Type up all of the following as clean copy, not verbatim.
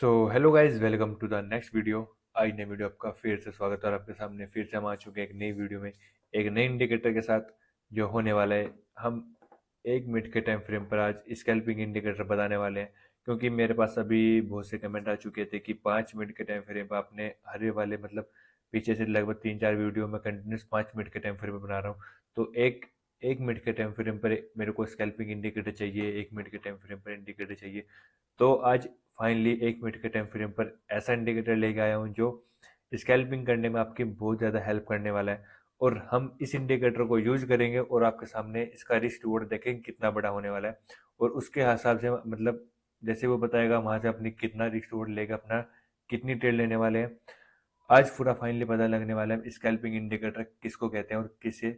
So hello guys, welcome to the next video. आज नई video आपका फिर से स्वागत है और आपके सामने फिर से हम आ चुके हैं एक नई वीडियो में एक नए इंडिकेटर के साथ जो होने वाला है। हम 1 मिनट के टाइम फ्रेम पर आज स्कैल्पिंग इंडिकेटर बताने वाले हैं, क्योंकि मेरे पास अभी बहुत से कमेंट आ चुके थे कि 5 मिनट के टाइम फ्रेम पर आपने हरे वाले मतलब पीछे से लगभग 3-4 वीडियो में कंटिन्यूस 5 मिनट के टाइम फ्रेम पर बना रहा हूँ। तो एक एक मिनट के टाइम फ्रेम पर मेरे को स्कैल्पिंग इंडिकेटर चाहिए, 1 मिनट के टाइम फ्रेम पर इंडिकेटर चाहिए। तो आज फाइनली 1 मिनट के टाइम फ्रेम पर ऐसा इंडिकेटर लेके आया हूँ जो स्कैल्पिंग करने में आपकी बहुत ज़्यादा हेल्प करने वाला है। और हम इस इंडिकेटर को यूज करेंगे और आपके सामने इसका रिस्क रिवॉर्ड देखेंगे कितना बड़ा होने वाला है। और उसके हिसाब से मतलब जैसे वो बताएगा वहां से अपनी कितना रिस्क रिवॉर्ड लेगा, अपना कितनी ट्रेड लेने वाले हैं। आज पूरा फाइनली पता लगने वाला है स्कैल्पिंग इंडिकेटर किसको कहते हैं और किसे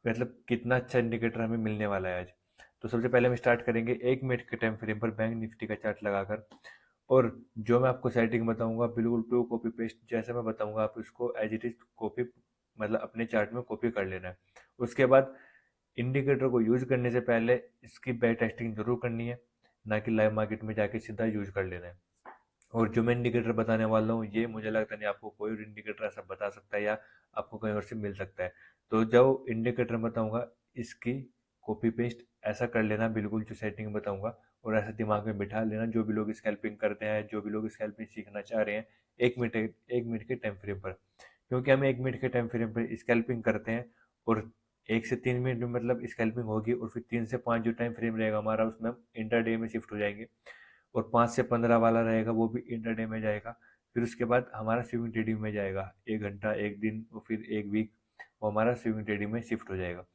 मतलब कितना अच्छा इंडिकेटर हमें मिलने वाला है आज। तो सबसे पहले हम स्टार्ट करेंगे 1 मिनट के टाइम फ्रेम पर बैंक निफ्टी का चार्ट लगाकर। और जो मैं आपको सेटिंग बताऊंगा बिल्कुल टू कॉपी पेस्ट जैसे मैं बताऊंगा आप उसको एज इट इज कॉपी मतलब अपने चार्ट में कॉपी कर लेना है। उसके बाद इंडिकेटर को यूज करने से पहले इसकी बैक टेस्टिंग जरूर करनी है, ना कि लाइव मार्केट में जाके सीधा यूज कर लेना है। और जो मैं इंडिकेटर बताने वाला हूँ ये मुझे लगता नहीं आपको कोई और इंडिकेटर ऐसा बता सकता है या आपको कहीं और से मिल सकता है। तो जो इंडिकेटर बताऊंगा इसकी कॉपी पेस्ट ऐसा कर लेना बिल्कुल जो सेटिंग बताऊंगा, और ऐसा दिमाग में बिठा लेना जो भी लोग स्कैल्पिंग करते हैं, जो भी लोग स्कैल्पिंग सीखना चाह रहे हैं 1 मिनट के टाइम फ्रेम पर। क्योंकि हम 1 मिनट के टाइम फ्रेम पर स्कैल्पिंग करते हैं और 1 से 3 मिनट में मतलब स्कैल्पिंग होगी और फिर 3 से 5 जो टाइम फ्रेम रहेगा हमारा उसमें हम इंटरडे में शिफ्ट हो जाएंगे। और 5 से 15 वाला रहेगा वो भी इंटरडे में जाएगा। फिर उसके बाद हमारा स्विंग ट्रेडिंग में जाएगा 1 घंटा 1 दिन और फिर 1 वीक वो हमारा स्विंग ट्रेडिंग में शिफ्ट हो जाएगा।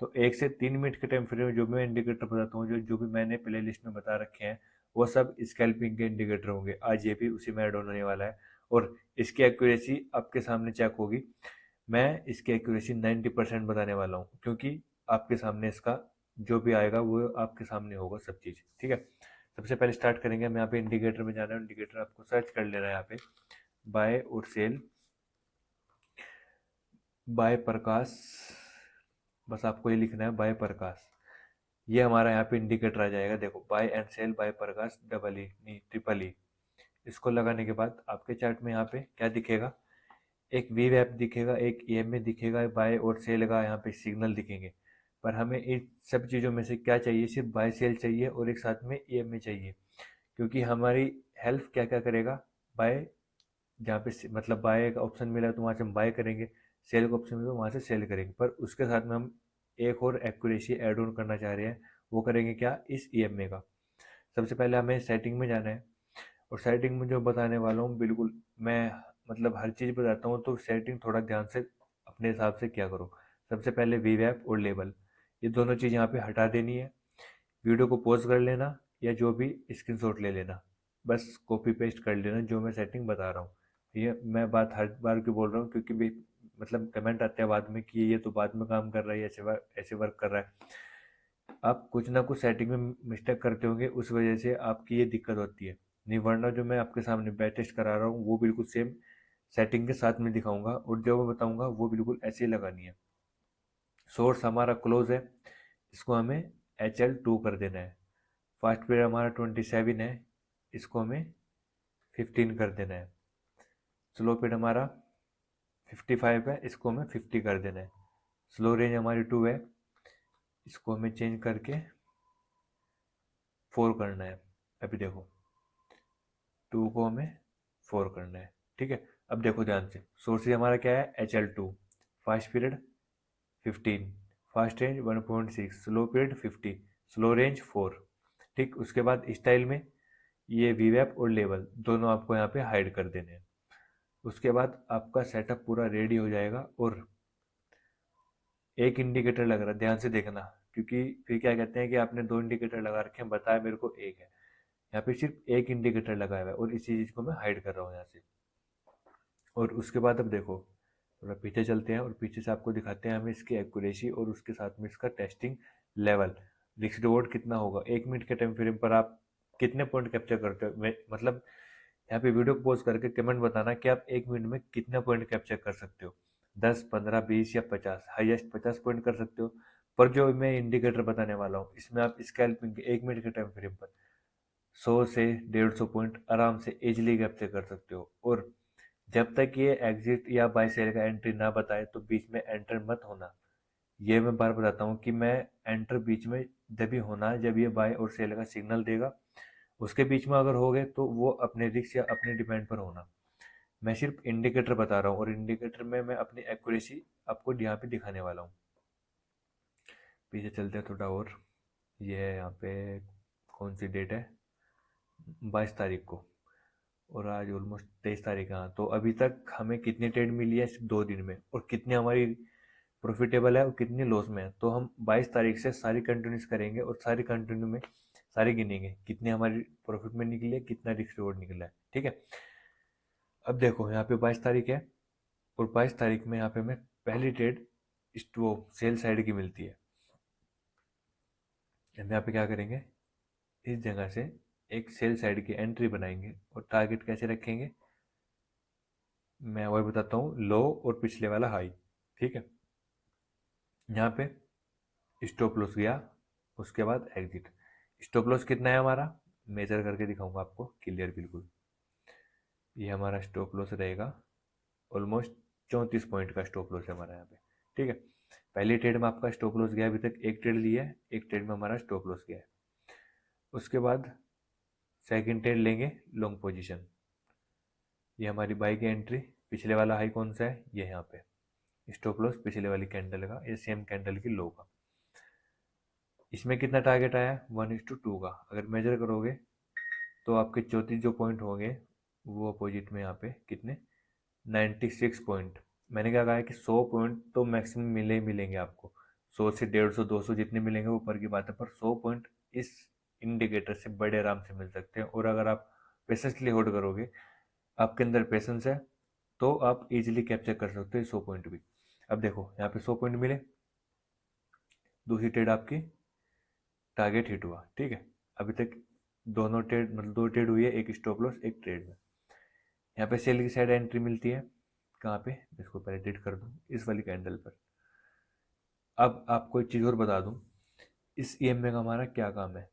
तो 1 से 3 मिनट के टाइम फ्रेम में जो मैं इंडिकेटर बताता हूँ, जो जो भी मैंने प्ले लिस्ट में बता रखे हैं वो सब स्कैल्पिंग के इंडिकेटर होंगे। आज ये भी उसी में ऐड होने वाला है और इसकी एक्यूरेसी आपके सामने चेक होगी। मैं इसकी एक्यूरेसी 90% बताने वाला हूँ, क्योंकि आपके सामने इसका जो भी आएगा वो आपके सामने होगा सब चीज़, ठीक है। सबसे पहले स्टार्ट करेंगे, हम यहाँ पे इंडिकेटर में जाना है। इंडिकेटर आपको सर्च कर लेना है यहाँ पे बाय और सेल बाय प्रकाश, बस आपको ये लिखना है बाय प्रकाश। ये हमारा यहाँ पे इंडिकेटर आ जाएगा, देखो buy and sell by Prakash double E नहीं ट्रिपल ई। इसको लगाने के बाद आपके चार्ट में यहाँ पे क्या दिखेगा, एक वी वैप दिखेगा, एक ईएमए दिखेगा, बाय और सेल का यहाँ पे सिग्नल दिखेंगे। पर हमें इन सब चीज़ों में से क्या चाहिए, सिर्फ बाय सेल चाहिए और एक साथ में ईएमए चाहिए। क्योंकि हमारी हेल्प क्या क्या करेगा, बाय जहाँ पे मतलब बाय का ऑप्शन मिला तो वहाँ से हम बाय करेंगे, सेल का ऑप्शन मिला तो वहाँ से सेल करेंगे। पर उसके साथ में हम एक और एक्यूरेसी ऐड ऑन करना चाह रहे हैं, वो करेंगे क्या, इस ईएमए का। सबसे पहले हमें सेटिंग में जाना है और सेटिंग में जो बताने वाला हूँ बिल्कुल मैं मतलब हर चीज़ बताता हूँ, तो सेटिंग थोड़ा ध्यान से अपने हिसाब से क्या करो। सबसे पहले वीवैप और लेबल, ये दोनों चीज़ यहाँ पे हटा देनी है। वीडियो को पॉज कर लेना या जो भी स्क्रीनशॉट ले लेना, बस कॉपी पेस्ट कर लेना जो मैं सेटिंग बता रहा हूँ। ये मैं बात हर बार क्यों बोल रहा हूँ, क्योंकि भी मतलब कमेंट आते हैं बाद में कि ये तो बाद में काम कर रहा है, ऐसे वर्क कर रहा है। आप कुछ ना कुछ सेटिंग में मिस्टेक करते होंगे, उस वजह से आपकी ये दिक्कत होती है। नहीं वरना जो मैं आपके सामने बैक टेस्ट करा रहा हूँ वो बिल्कुल सेम सेटिंग के साथ में दिखाऊंगा, और जो मैं बताऊंगा वो बिल्कुल ऐसे ही लगानी है। सोर्स हमारा क्लोज है, इसको हमें HL2 कर देना है। फास्ट पीरियड हमारा 27 है, इसको हमें 15 कर देना है। स्लो पीरियड हमारा 55 है, इसको हमें 50 कर देना है। स्लो रेंज हमारी 2 है, इसको हमें चेंज करके 4 करना है। अभी देखो 2 को हमें 4 करना है, ठीक है। अब देखो ध्यान से, सोर्सेज हमारा क्या है, HL2, fast period 15, fast range 1.6, slow period 50, slow range 4। ठीक, उसके बाद स्टाइल में ये वीवैप और लेवल दोनों आपको यहाँ पे हाइड कर देने हैं। उसके बाद आपका सेटअप पूरा रेडी हो जाएगा। और एक इंडिकेटर लग रहा है, ध्यान से देखना, क्योंकि फिर क्या कहते हैं कि आपने 2 इंडिकेटर लगा रखे हैं, बताया मेरे को एक है। यहाँ पे सिर्फ एक इंडिकेटर लगाया हुआ है और इसी चीज को मैं हाइड कर रहा हूँ यहाँ से। और उसके बाद अब देखो थोड़ा पीछे चलते हैं और पीछे से आपको दिखाते हैं हमें इसकी एक्यूरेसी और उसके साथ में इसका टेस्टिंग लेवल, रिस्क रिवॉर्ड कितना होगा। 1 मिनट के टाइम फ्रेम पर आप कितने पॉइंट कैप्चर करते हो, मतलब यहाँ पे वीडियो को पॉज करके कमेंट बताना कि आप 1 मिनट में कितना पॉइंट कैप्चर कर सकते हो। 10, 15, 20 या 50, हाईएस्ट 50 पॉइंट कर सकते हो। पर जो मैं इंडिकेटर बताने वाला हूँ इसमें आप स्कैल्पिंग के 1 मिनट के टाइम फ्रेम पर 100 से 150 पॉइंट आराम से इजीली कैप्चर कर सकते हो। और जब तक ये एग्जिट या बाय सेल का एंट्री ना बताए तो बीच में एंटर मत होना। ये मैं बार बताता हूँ कि मैं एंटर बीच में जब भी होना है जब ये बाय और सेल का सिग्नल देगा। उसके बीच में अगर हो गए तो वो अपने रिस्क या अपने डिपेंड पर होना। मैं सिर्फ इंडिकेटर बता रहा हूँ और इंडिकेटर में मैं अपनी एक्यूरेसी आपको यहाँ पे दिखाने वाला हूँ। पीछे चलते हैं थोड़ा और। ये है यहाँ पे कौन सी डेट है, 22 तारीख को, और आज ऑलमोस्ट 23 तारीख है। हाँ, तो अभी तक हमें कितनी ट्रेड मिली है सिर्फ 2 दिन में, और कितनी हमारी प्रॉफिटेबल है और कितनी लॉस में है। तो हम 22 तारीख से सारी कंटिन्यूस करेंगे और सारी कंटिन्यू में सारी गिनेंगे कितनी हमारी प्रॉफिट में निकली है, कितना रिस्क रिवॉर्ड निकला है। ठीक है, अब देखो यहाँ पे 22 तारीख है और 22 तारीख में यहाँ पे हमें पहली ट्रेड वो सेल साइड की मिलती है। हम यहाँ पे क्या करेंगे, इस जगह से एक सेल साइड की एंट्री बनाएंगे और टारगेट कैसे रखेंगे मैं वही बताता हूँ, लो और पिछले वाला हाई। ठीक है, यहाँ पे स्टॉप लॉस गया, उसके बाद एग्जिट। स्टॉप लॉस कितना है हमारा, मेजर करके दिखाऊंगा आपको क्लियर बिल्कुल। ये हमारा स्टॉप लॉस रहेगा ऑलमोस्ट 34 पॉइंट का स्टॉप लॉस है हमारा यहाँ पे। ठीक है, पहली ट्रेड में आपका स्टॉप लॉस गया, अभी तक एक ट्रेड लिया है, एक ट्रेड में हमारा स्टॉप लॉस गया है। उसके बाद सेकंड ट्रेड लेंगे लॉन्ग पोजीशन। ये हमारी बाई की एंट्री, पिछले वाला हाई कौन सा है, ये यहाँ पे स्टॉप लॉस पिछले वाली कैंडल का, ये सेम कैंडल की लो का। इसमें कितना टारगेट आया, 1:2 का। अगर मेजर करोगे तो आपके 34 जो पॉइंट होंगे वो अपोजिट में यहाँ पे कितने, 96 पॉइंट। मैंने क्या कहा है कि 100 पॉइंट तो मैक्सिमम मिले ही मिलेंगे आपको, 100 से 150 200 जितने मिलेंगे वो ऊपर की बात है, पर 100 पॉइंट इस इंडिकेटर से बड़े आराम से मिल सकते हैं। और अगर आप पेशेंसली होल्ड करोगे, आपके अंदर पेशेंस है, तो आप इजीली कैप्चर कर सकते हो 100 पॉइंट भी। अब देखो यहाँ पे 100 पॉइंट मिले, दूसरी ट्रेड आपकी टारगेट हिट हुआ। ठीक है, अभी तक दोनों ट्रेड मतलब 2 ट्रेड हुई है, एक स्टॉप लॉस एक ट्रेड में। यहाँ पे सेल की साइड एंट्री मिलती है, कहाँ पे, इसको पहले डिलीट कर दूँ, इस वाली कैंडल पर। अब आपको एक चीज़ और बता दूँ, इस ईएमए का हमारा क्या काम है।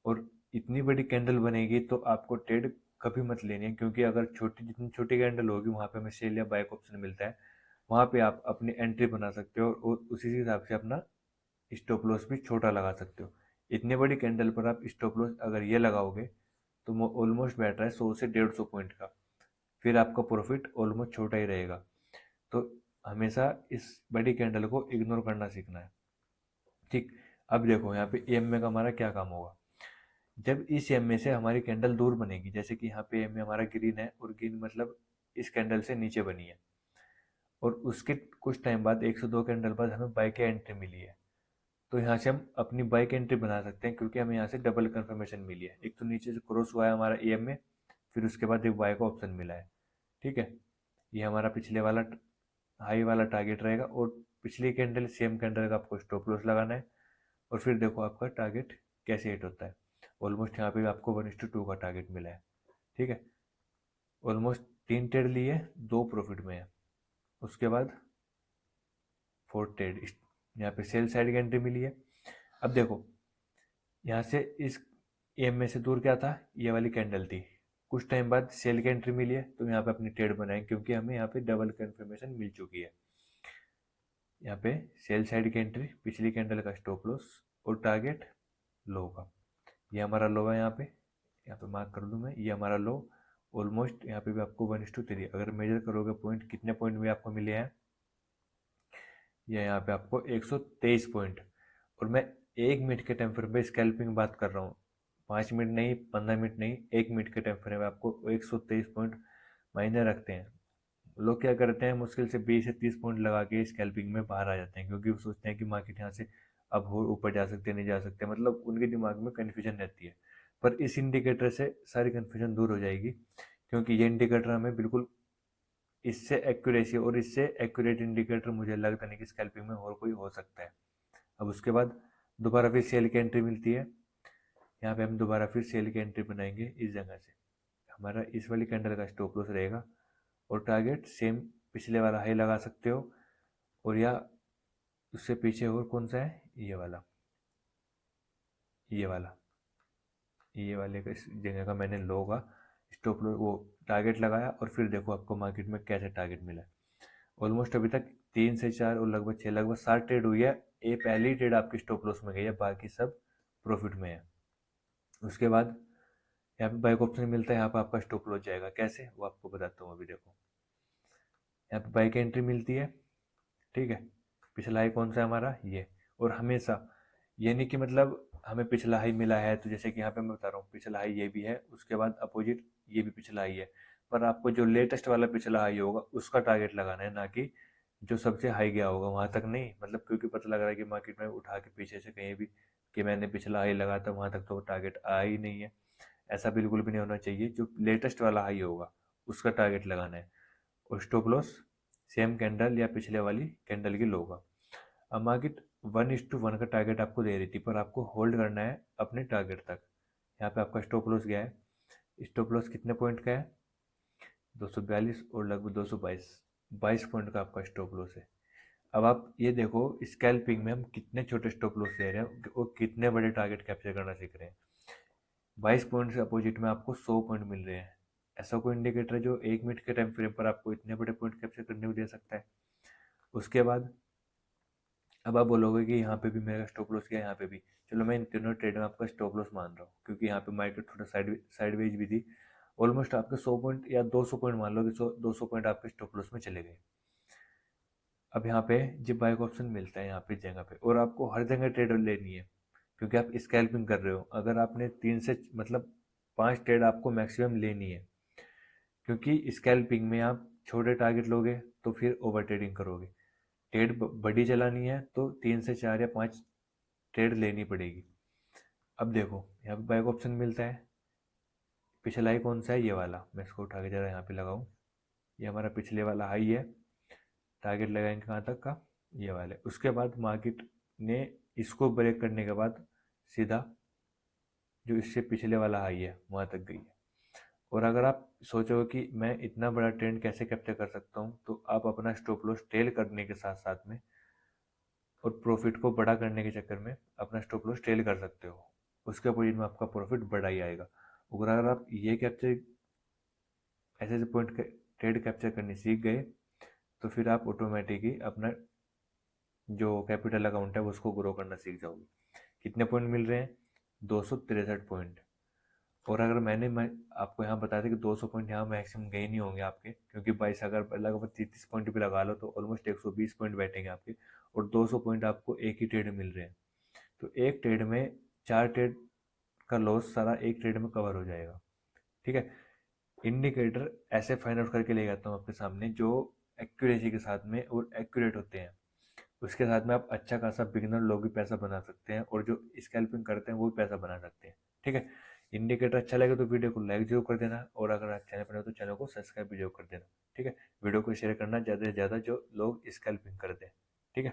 और इतनी बड़ी कैंडल बनेगी तो आपको ट्रेड कभी मत लेनी है, क्योंकि अगर छोटी जितनी छोटी कैंडल होगी वहाँ पे हमें सेल या बाय का ऑप्शन मिलता है, वहाँ पे आप अपनी एंट्री बना सकते हो और उसी हिसाब से अपना स्टॉप लॉस भी छोटा लगा सकते हो। इतनी बड़ी कैंडल पर आप स्टॉप लॉस अगर ये लगाओगे तो ऑलमोस्ट बैठ रहा है 100 से 150 पॉइंट का, फिर आपका प्रॉफिट ऑलमोस्ट छोटा ही रहेगा। तो हमेशा इस बड़ी कैंडल को इग्नोर करना सीखना है। ठीक, अब देखो यहाँ पे ईएमए का हमारा क्या काम होगा। जब इस ईएमए से हमारी कैंडल दूर बनेगी, जैसे कि यहाँ पे ईएमए हमारा ग्रीन है और ग्रीन मतलब इस कैंडल से नीचे बनी है, और उसके कुछ टाइम बाद 102 कैंडल बाद हमें बाय की एंट्री मिली है, तो यहाँ से हम अपनी बाइक एंट्री बना सकते हैं, क्योंकि हमें यहाँ से डबल कंफर्मेशन मिली है। एक तो नीचे से क्रॉस हुआ है हमारा ईएमए, फिर उसके बाद एक बाय का ऑप्शन मिला है। ठीक है, ये हमारा पिछले वाला हाई वाला टारगेट रहेगा, और पिछली कैंडल सेम कैंडल का आपको स्टॉप लॉस लगाना है। और फिर देखो आपका टारगेट कैसे हिट होता है। ऑलमोस्ट यहाँ पे आपको 1:2 का टारगेट मिला है। ठीक है, ऑलमोस्ट 3 ट्रेड लिए, 2 प्रॉफिट में है। उसके बाद 4 ट्रेड यहाँ पे सेल साइड की एंट्री मिली है। अब देखो यहाँ से इस ईएमए से दूर क्या था, ये वाली कैंडल थी, कुछ टाइम बाद सेल की एंट्री मिली है, तो यहाँ पे अपनी ट्रेड बनाए, क्योंकि हमें यहाँ पे डबल कंफर्मेशन मिल चुकी है। यहाँ पे सेल साइड की एंट्री, पिछली कैंडल का स्टॉप लॉस और टारगेट लो का। ये हमारा लो है, यहाँ पे मार्क कर दूं मैं, ये हमारा लो। ऑलमोस्ट यहाँ पे भी आपको 1:3, अगर मेजर करोगे पॉइंट कितने पॉइंट में आपको मिले हैं, ये यहाँ पे आपको 123 पॉइंट। और मैं 1 मिनट के टाइम फ्रेम पे स्कैल्पिंग बात कर रहा हूँ, 5 मिनट नहीं, 15 मिनट नहीं, 1 मिनट के टाइम फ्रेम में आपको 123 पॉइंट मायने रखते हैं। लोग क्या करते हैं, मुश्किल से 20 से 30 पॉइंट लगा के स्कैल्पिंग में बाहर आ जाते हैं, क्योंकि वो सोचते हैं कि मार्केट यहाँ से अब हो ऊपर जा सकते नहीं जा सकते, मतलब उनके दिमाग में कन्फ्यूजन रहती है। पर इस इंडिकेटर से सारी कन्फ्यूजन दूर हो जाएगी, क्योंकि ये इंडिकेटर हमें बिल्कुल इससे एक्यूरेसी, और इससे एक्यूरेट इंडिकेटर मुझे लगता नहीं कि स्कैल्पिंग में और कोई हो सकता है। अब उसके बाद दोबारा फिर सेल की एंट्री मिलती है, यहाँ पे हम दोबारा फिर सेल की एंट्री बनाएंगे इस जगह से। हमारा इस वाली कैंडल का स्टॉप लॉस रहेगा, और टारगेट सेम पिछले वाला हाई लगा सकते हो, और या उससे पीछे और कौन सा है, ये वाला, ये वाला, ये वाले का, इस जगह का मैंने लो का स्टॉप लॉस वो टारगेट लगाया, और फिर देखो आपको मार्केट में कैसे टारगेट मिला। ऑलमोस्ट अभी तक 3 से 4 और लगभग 6 लगभग 7 ट्रेड हुई है। ये पहली ट्रेड आपकी स्टॉप लॉस में गई है, बाकी सब प्रॉफिट में है। उसके बाद यहाँ पे बाइक ऑप्शन मिलता है, यहाँ पे आपका स्टॉप लॉस जाएगा। कैसे वो आपको बताता हूँ अभी। देखो यहाँ पे बाइक एंट्री मिलती है, ठीक है। पिछला हाई कौन सा है हमारा, ये। और हमेशा ये नहीं कि मतलब हमें पिछला हाई मिला है तो जैसे कि यहाँ पे मैं बता रहा हूँ पिछला हाई ये भी है, उसके बाद अपोजिट ये भी पिछला हाई है, पर आपको जो लेटेस्ट वाला पिछला हाई होगा उसका टारगेट लगाना है, ना कि जो सबसे हाई गया होगा वहां तक नहीं। मतलब क्योंकि पता लग रहा है कि मार्केट में उठा के पीछे से कहीं भी कि मैंने पिछला हाई लगा था वहां तक तो टारगेट आया ही नहीं है। ऐसा बिल्कुल भी नहीं होना चाहिए। जो लेटेस्ट वाला हाई होगा उसका टारगेट लगाना है, और स्टॉप लॉस सेम कैंडल या पिछले वाली कैंडल की लो का। अब मार्केट 1:1 का टारगेट आपको दे रही थी, पर आपको होल्ड करना है अपने टारगेट तक। यहाँ पे आपका स्टॉप लॉस गया है। स्टॉप लॉस कितने पॉइंट का है, 242 और लगभग 222, 22 पॉइंट का आपका स्टॉप लॉस है। अब आप ये देखो स्कैल्पिंग में हम कितने छोटे स्टॉप लॉस ले रहे हैं और कितने बड़े टारगेट कैप्चर करना सीख रहे हैं। 22 पॉइंट से अपोजिट में आपको 100 पॉइंट मिल रहे हैं। ऐसा कोई इंडिकेटर है जो 1 मिनट के टाइम फ्रेम पर आपको इतने बड़े पॉइंट कैप्चर करने को दे सकता है। उसके बाद अब आप बोलोगे कि यहाँ पे भी मेरा स्टॉप लॉस गया, यहाँ पे भी। चलो मैं इन तीनों ट्रेड में आपका स्टॉप लॉस मान रहा हूँ, क्योंकि यहाँ पे मार्केट थोड़ा साइडवेज भी थी। ऑलमोस्ट आपके 100 पॉइंट या 200 पॉइंट मान लो कि 200 पॉइंट आपके स्टॉप लॉस में चले गए। अब यहाँ पे जब बाइक ऑप्शन मिलता है यहाँ पे जगह पे, और आपको हर जगह ट्रेड लेनी है, क्योंकि आप स्कैल्पिंग कर रहे हो। अगर आपने 5 ट्रेड आपको मैक्सिमम लेनी है, क्योंकि स्कैल्पिंग में आप छोटे टारगेट लोगे तो फिर ओवर ट्रेडिंग करोगे। ट्रेड बड़ी चलानी है तो 3 से 4 या 5 ट्रेड लेनी पड़ेगी। अब देखो यहाँ पे बाइक ऑप्शन मिलता है। पिछला हाई कौन सा है, ये वाला। मैं इसको उठा के जरा यहाँ पे लगाऊं। ये हमारा पिछले वाला हाई है। टारगेट लगाएंगे कहाँ तक का, ये वाले। उसके बाद मार्केट ने इसको ब्रेक करने के बाद सीधा जो इससे पिछले वाला हाई है वहां तक गई है। और अगर आप सोचोगे कि मैं इतना बड़ा ट्रेंड कैसे कैप्चर कर सकता हूँ, तो आप अपना स्टॉप लॉस टेल करने के साथ साथ में और प्रॉफिट को बड़ा करने के चक्कर में अपना स्टॉप लॉस टेल कर सकते हो। उसके अपोजिट में आपका प्रॉफिट बड़ा ही आएगा। और अगर आप ये कैप्चर ऐसे ऐसे पॉइंट ट्रेड कैप्चर करने सीख गए, तो फिर आप ऑटोमेटिकली अपना जो कैपिटल अकाउंट है वो उसको ग्रो करना सीख जाओगे। कितने पॉइंट मिल रहे हैं, 263 पॉइंट। और अगर मैं आपको यहाँ बताया था कि 200 पॉइंट यहाँ मैक्सिमम गए नहीं होंगे आपके, क्योंकि 22 अगर लगभग 33 पॉइंट भी लगा लो तो ऑलमोस्ट 120 पॉइंट बैठेंगे आपके, और 200 पॉइंट आपको एक ही ट्रेड में मिल रहे हैं। तो एक ट्रेड में 4 ट्रेड का लॉस सारा एक ट्रेड में कवर हो जाएगा। ठीक है। इंडिकेटर ऐसे फाइंड आउट करके ले जाता हूँ आपके सामने जो एक्यूरेसी के साथ में और एक्यूरेट होते हैं। उसके साथ में आप अच्छा खासा बिगिनर लोग भी पैसा बना सकते हैं, और जो स्कैल्पिंग करते हैं वो भी पैसा बना सकते हैं। ठीक है। इंडिकेटर अच्छा लगे तो वीडियो को लाइक जरूर कर देना, और अगर आप चैनल पर हो तो चैनल को सब्सक्राइब भी जरूर कर देना। ठीक है। वीडियो को शेयर करना ज़्यादा से ज़्यादा जो लोग स्कैल्पिंग करते हैं। ठीक है।